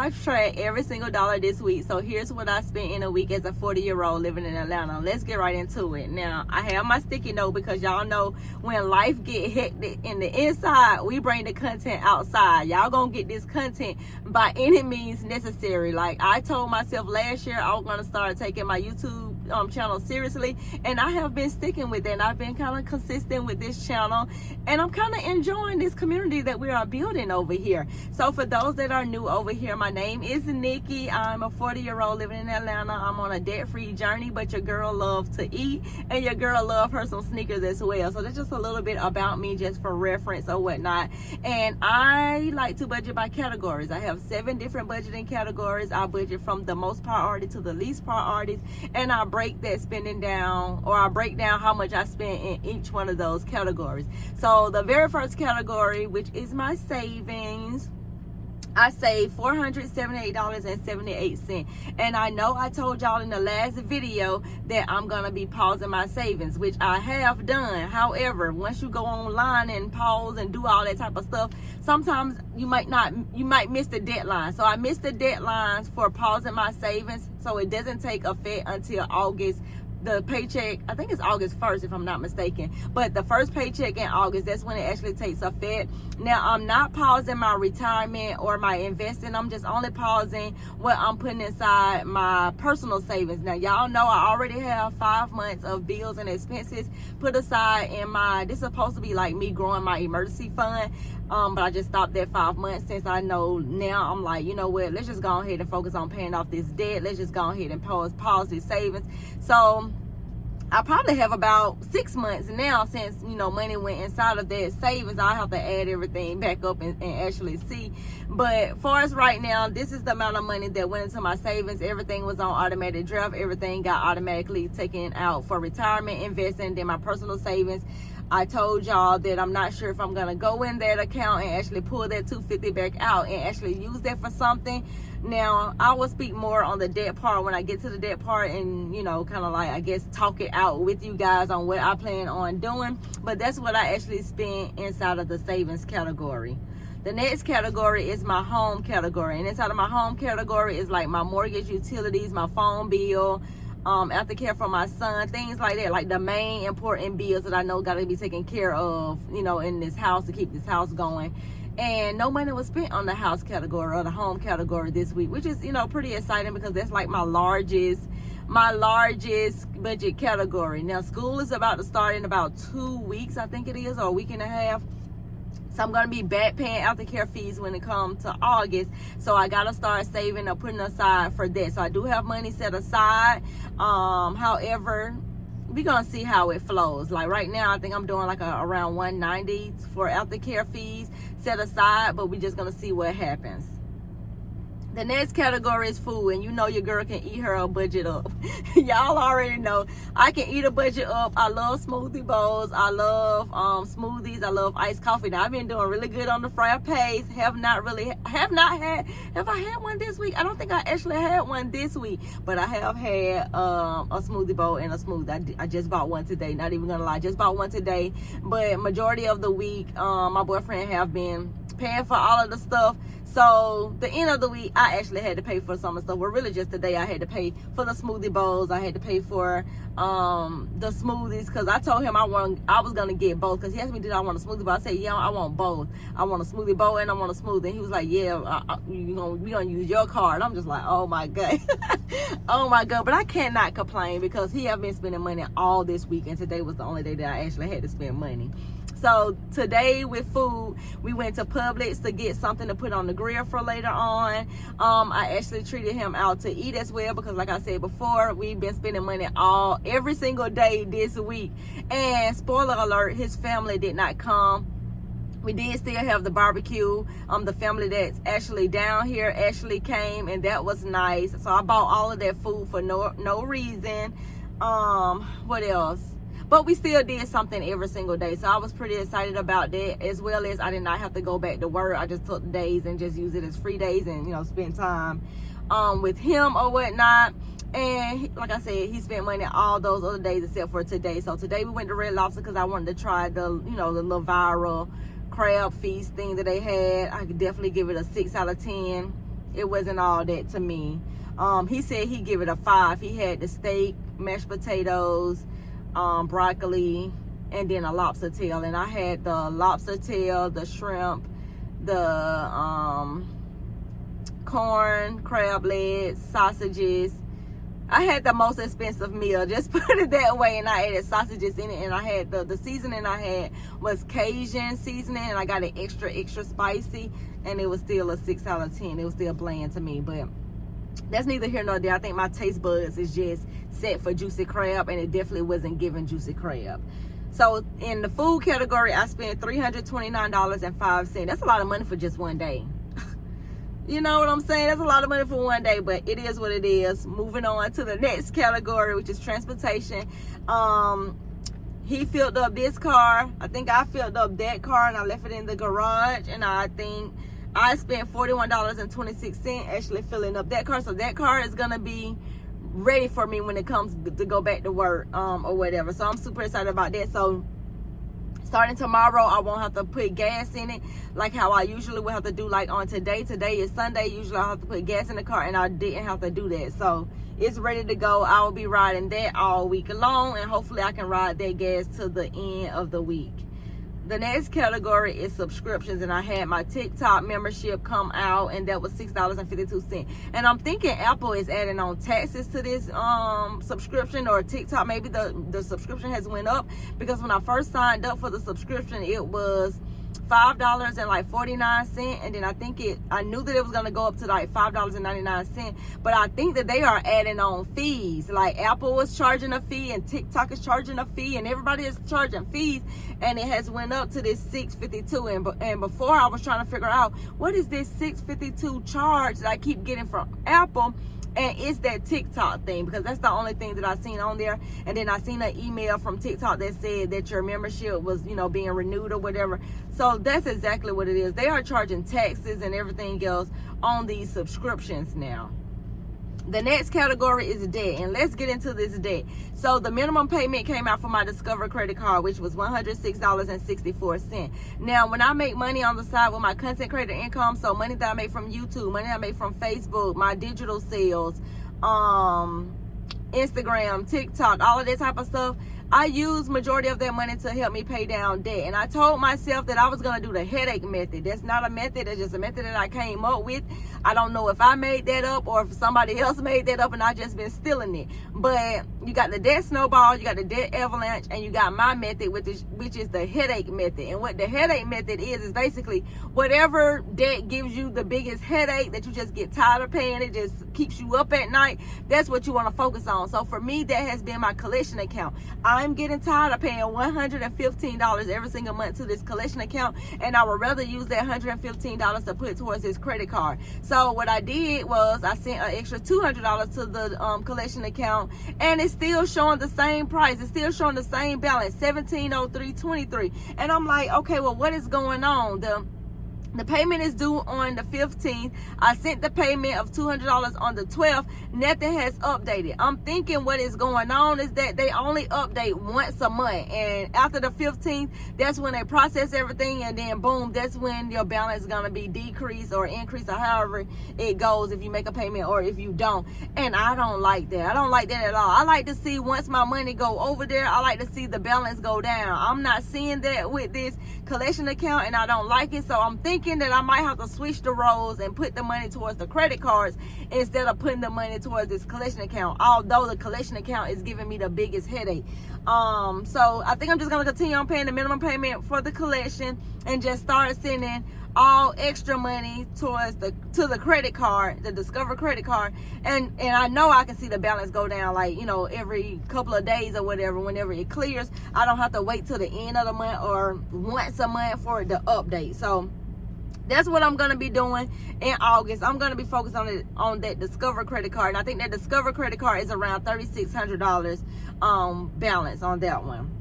my track every single dollar this week. So here's what I spent in a week as a 40-year-old living in Atlanta. Let's get right into it. Now, I have my sticky note because y'all know when life get hectic in the inside, we bring the content outside. Y'all gonna get this content by any means necessary. Like I told myself last year, I was gonna start taking my YouTube channel seriously, and I have been sticking with it, and I've been kind of consistent with this channel, and I'm kind of enjoying this community that we are building over here. So for those that are new over here, my name is Nikki. I'm a 40-year-old living in Atlanta. I'm on a debt-free journey, but your girl loves to eat, and your girl loves her some sneakers as well. So that's just a little bit about me, just for reference or whatnot. And I like to budget by categories. I have 7 different budgeting categories. I budget from the most priority to the least priorities, and I break that spending down, or I break down how much I spend in each one of those categories. So the very first category, which is my savings, I saved $478.78. And I know I told y'all in the last video that I'm gonna be pausing my savings, which I have done. However, once you go online and pause and do all that type of stuff, sometimes you might miss the deadline. So I missed the deadlines for pausing my savings, so it doesn't take effect until August. The paycheck, I think it's August 1st if I'm not mistaken, but the first paycheck in August, that's when it actually takes effect. Now, I'm not pausing my retirement or my investing. I'm just only pausing what I'm putting inside my personal savings. Now, y'all know I already have 5 months of bills and expenses put aside in my, this is supposed to be like me growing my emergency fund, but I just stopped at 5 months since I know now. I'm like, you know what, let's just go ahead and focus on paying off this debt. Let's just go ahead and pause this savings. So I probably have about 6 months now since, you know, money went inside of that savings. I'll have to add everything back up and actually see. But for us right now, this is the amount of money that went into my savings. Everything was on automatic draft. Everything got automatically taken out for retirement, investing, then my personal savings. I told y'all that I'm not sure if I'm going to go in that account and actually pull that $250 back out and actually use that for something. Now, I will speak more on the debt part when I get to the debt part and, you know, kind of like, I guess, talk it out with you guys on what I plan on doing. But that's what I actually spent inside of the savings category. The next category is my home category. And inside of my home category is like my mortgage, utilities, my phone bill, aftercare for my son, things like that, like the main important bills that I know got to be taken care of, you know, in this house to keep this house going. And no money was spent on the house category or the home category this week, which is, you know, pretty exciting because that's like my largest budget category. Now, school is about to start in about 2 weeks, I think it is, or a week and a half. So I'm going to be back paying aftercare fees when it comes to August. So I got to start saving or putting aside for that. So I do have money set aside. However, we're going to see how it flows. Like right now, I think I'm doing like around $190 for aftercare fees set aside. But we're just going to see what happens. The next category is food, and you know your girl can eat her budget up. Y'all already know I can eat a budget up. I love smoothie bowls. I love smoothies. I love iced coffee. Now I've been doing really good on the frappes. Have I had one this week? I don't think I actually had one this week, but I have had a smoothie bowl and a smoothie. I just bought one today. Not even gonna lie, just bought one today. But majority of the week, my boyfriend have been paying for all of the stuff. So the end of the week, I actually had to pay for some of the stuff. Well, really just today, I had to pay for the smoothie bowls. I had to pay for the smoothies because I told him I was gonna get both because he asked me, did I want a smoothie bowl? I said, yeah, I want both. I want a smoothie bowl and I want a smoothie. And he was like, yeah, we gonna use your card. I'm just like, oh my god, oh my god. But I cannot complain because he have been spending money all this week, and today was the only day that I actually had to spend money. So today with food, we went to Publix to get something to put on the grill for later on. I actually treated him out to eat as well because like I said before, we've been spending money every single day this week. And spoiler alert, his family did not come. We did still have the barbecue. The family that's actually down here actually came, and that was nice. So I bought all of that food for no reason. What else? But we still did something every single day. So I was pretty excited about that, as well as I did not have to go back to work. I just took days and just used it as free days and, you know, spend time with him or whatnot. And like I said, he spent money all those other days except for today. So today we went to Red Lobster because I wanted to try the, you know, the little viral crab feast thing that they had. I could definitely give it a 6 out of 10. it wasn't all that to me. He said he'd give it a 5. He had the steak, mashed potatoes, broccoli, and then a lobster tail. And I had the lobster tail, the shrimp, the corn, crab legs, sausages. I had the most expensive meal, just put it that way, and I added sausages in it, and I had the seasoning I had was Cajun seasoning, and I got it extra spicy, and it was still a 6 out of 10. It was still bland to me, but that's neither here nor there. I think my taste buds is just set for juicy crab, and it definitely wasn't giving juicy crab. So in the food category, I spent $329.05. That's a lot of money for just one day. You know what I'm saying? That's a lot of money for one day, but it is what it is. Moving on to the next category, which is transportation. He filled up this car. I think I filled up that car, and I left it in the garage, and I think I spent $41.26 actually filling up that car. So that car is going to be ready for me when it comes to go back to work or whatever. So I'm super excited about that. So starting tomorrow, I won't have to put gas in it like how I usually would have to do. Like on today is Sunday. Usually I have to put gas in the car, and I didn't have to do that. So it's ready to go. I will be riding that all week long, and hopefully I can ride that gas to the end of the week. The next category is subscriptions, and I had my TikTok membership come out, and that was $6.52. And I'm thinking Apple is adding on taxes to this subscription, or TikTok. Maybe the subscription has went up, because when I first signed up for the subscription, it was $5.49, and then I knew that it was gonna go up to like $5.99, but I think that they are adding on fees. Like Apple was charging a fee, and TikTok is charging a fee, and everybody is charging fees, and it has went up to this $6.52. And before I was trying to figure out what is this $6.52 charge that I keep getting from Apple. And it's that TikTok thing, because that's the only thing that I seen on there. And then I seen an email from TikTok that said that your membership was, being renewed or whatever. So that's exactly what it is. They are charging taxes and everything else on these subscriptions now. The next category is debt, and let's get into this debt. So the minimum payment came out for my Discover credit card, which was $106.64. Now, when I make money on the side with my content creator income, so money that I make from YouTube, money I make from Facebook, my digital sales, Instagram, TikTok, all of that type of stuff, I use majority of that money to help me pay down debt. And I told myself that I was going to do the headache method. That's not a method. That's just a method that I came up with. I don't know if I made that up or if somebody else made that up and I just been stealing it. But you got the debt snowball, you got the debt avalanche, and you got my method, which is the headache method. And what the headache method is basically whatever debt gives you the biggest headache, that you just get tired of paying, it just keeps you up at night, that's what you want to focus on. So for me, that has been my collection account. I'm getting tired of paying $115 every single month to this collection account, and I would rather use that $115 to put towards this credit card. So what I did was I sent an extra $200 to the collection account, and it's still showing the same price. It's still showing the same balance, $1703.23. And I'm like, okay, well, what is going on? The payment is due on the 15th. I sent the payment of $200 on the 12th. Nothing has updated. I'm thinking what is going on is that they only update once a month. And after the 15th, that's when they process everything. And then boom, that's when your balance is going to be decreased or increased, or however it goes, if you make a payment or if you don't. And I don't like that. I don't like that at all. I like to see once my money go over there, I like to see the balance go down. I'm not seeing that with this collection account, and I don't like it. So I'm thinking that I might have to switch the roles and put the money towards the credit cards instead of putting the money towards this collection account, although the collection account is giving me the biggest headache. So I think I'm just going to continue on paying the minimum payment for the collection and just start sending all extra money towards to the credit card, the Discover credit card, and I know I can see the balance go down, like, every couple of days or whatever. Whenever it clears, I don't have to wait till the end of the month or once a month for it to update. So that's what I'm going to be doing in August. I'm going to be focused on that Discover credit card. And I think that Discover credit card is around $3,600 balance on that one.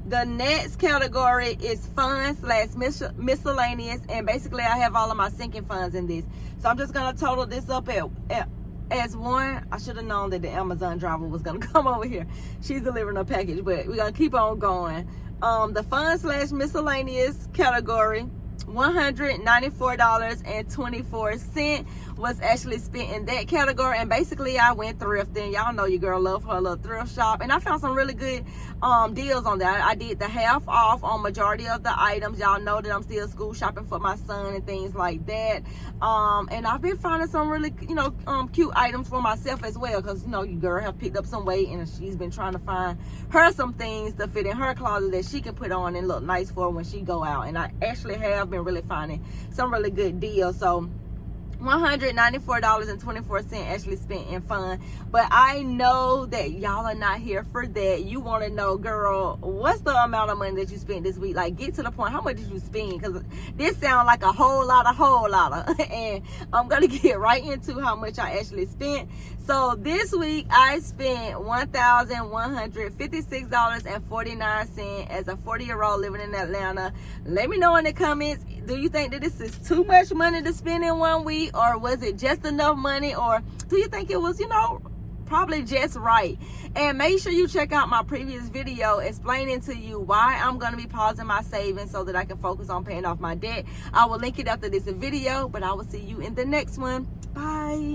The next category is funds / miscellaneous. And basically, I have all of my sinking funds in this. So I'm just going to total this up as one. I should have known that the Amazon driver was going to come over here. She's delivering a package, but we're going to keep on going. The funds / miscellaneous category $194.24 was actually spent in that category. And basically I went thrifting. Y'all know your girl love her little thrift shop, and I found some really good deals on that. I did the half off on majority of the items. Y'all know that I'm still school shopping for my son and things like that, and I've been finding some really cute items for myself as well, because your girl have picked up some weight and she's been trying to find her some things to fit in her closet that she can put on and look nice for when she go out. And I actually have been really finding some really good deals. So $194.24 actually spent in fun. But I know that y'all are not here for that. You want to know, girl, what's the amount of money that you spent this week? Like, get to the point. How much did you spend? Because this sounds like a whole lot of and I'm gonna get right into how much I actually spent. So this week I spent $1,156.49 as a 40-year-old living in Atlanta. Let me know in the comments, do you think that this is too much money to spend in 1 week, or was it just enough money, or do you think it was, probably just right? And make sure you check out my previous video explaining to you why I'm going to be pausing my savings so that I can focus on paying off my debt. I will link it after this video, but I will see you in the next one. Bye.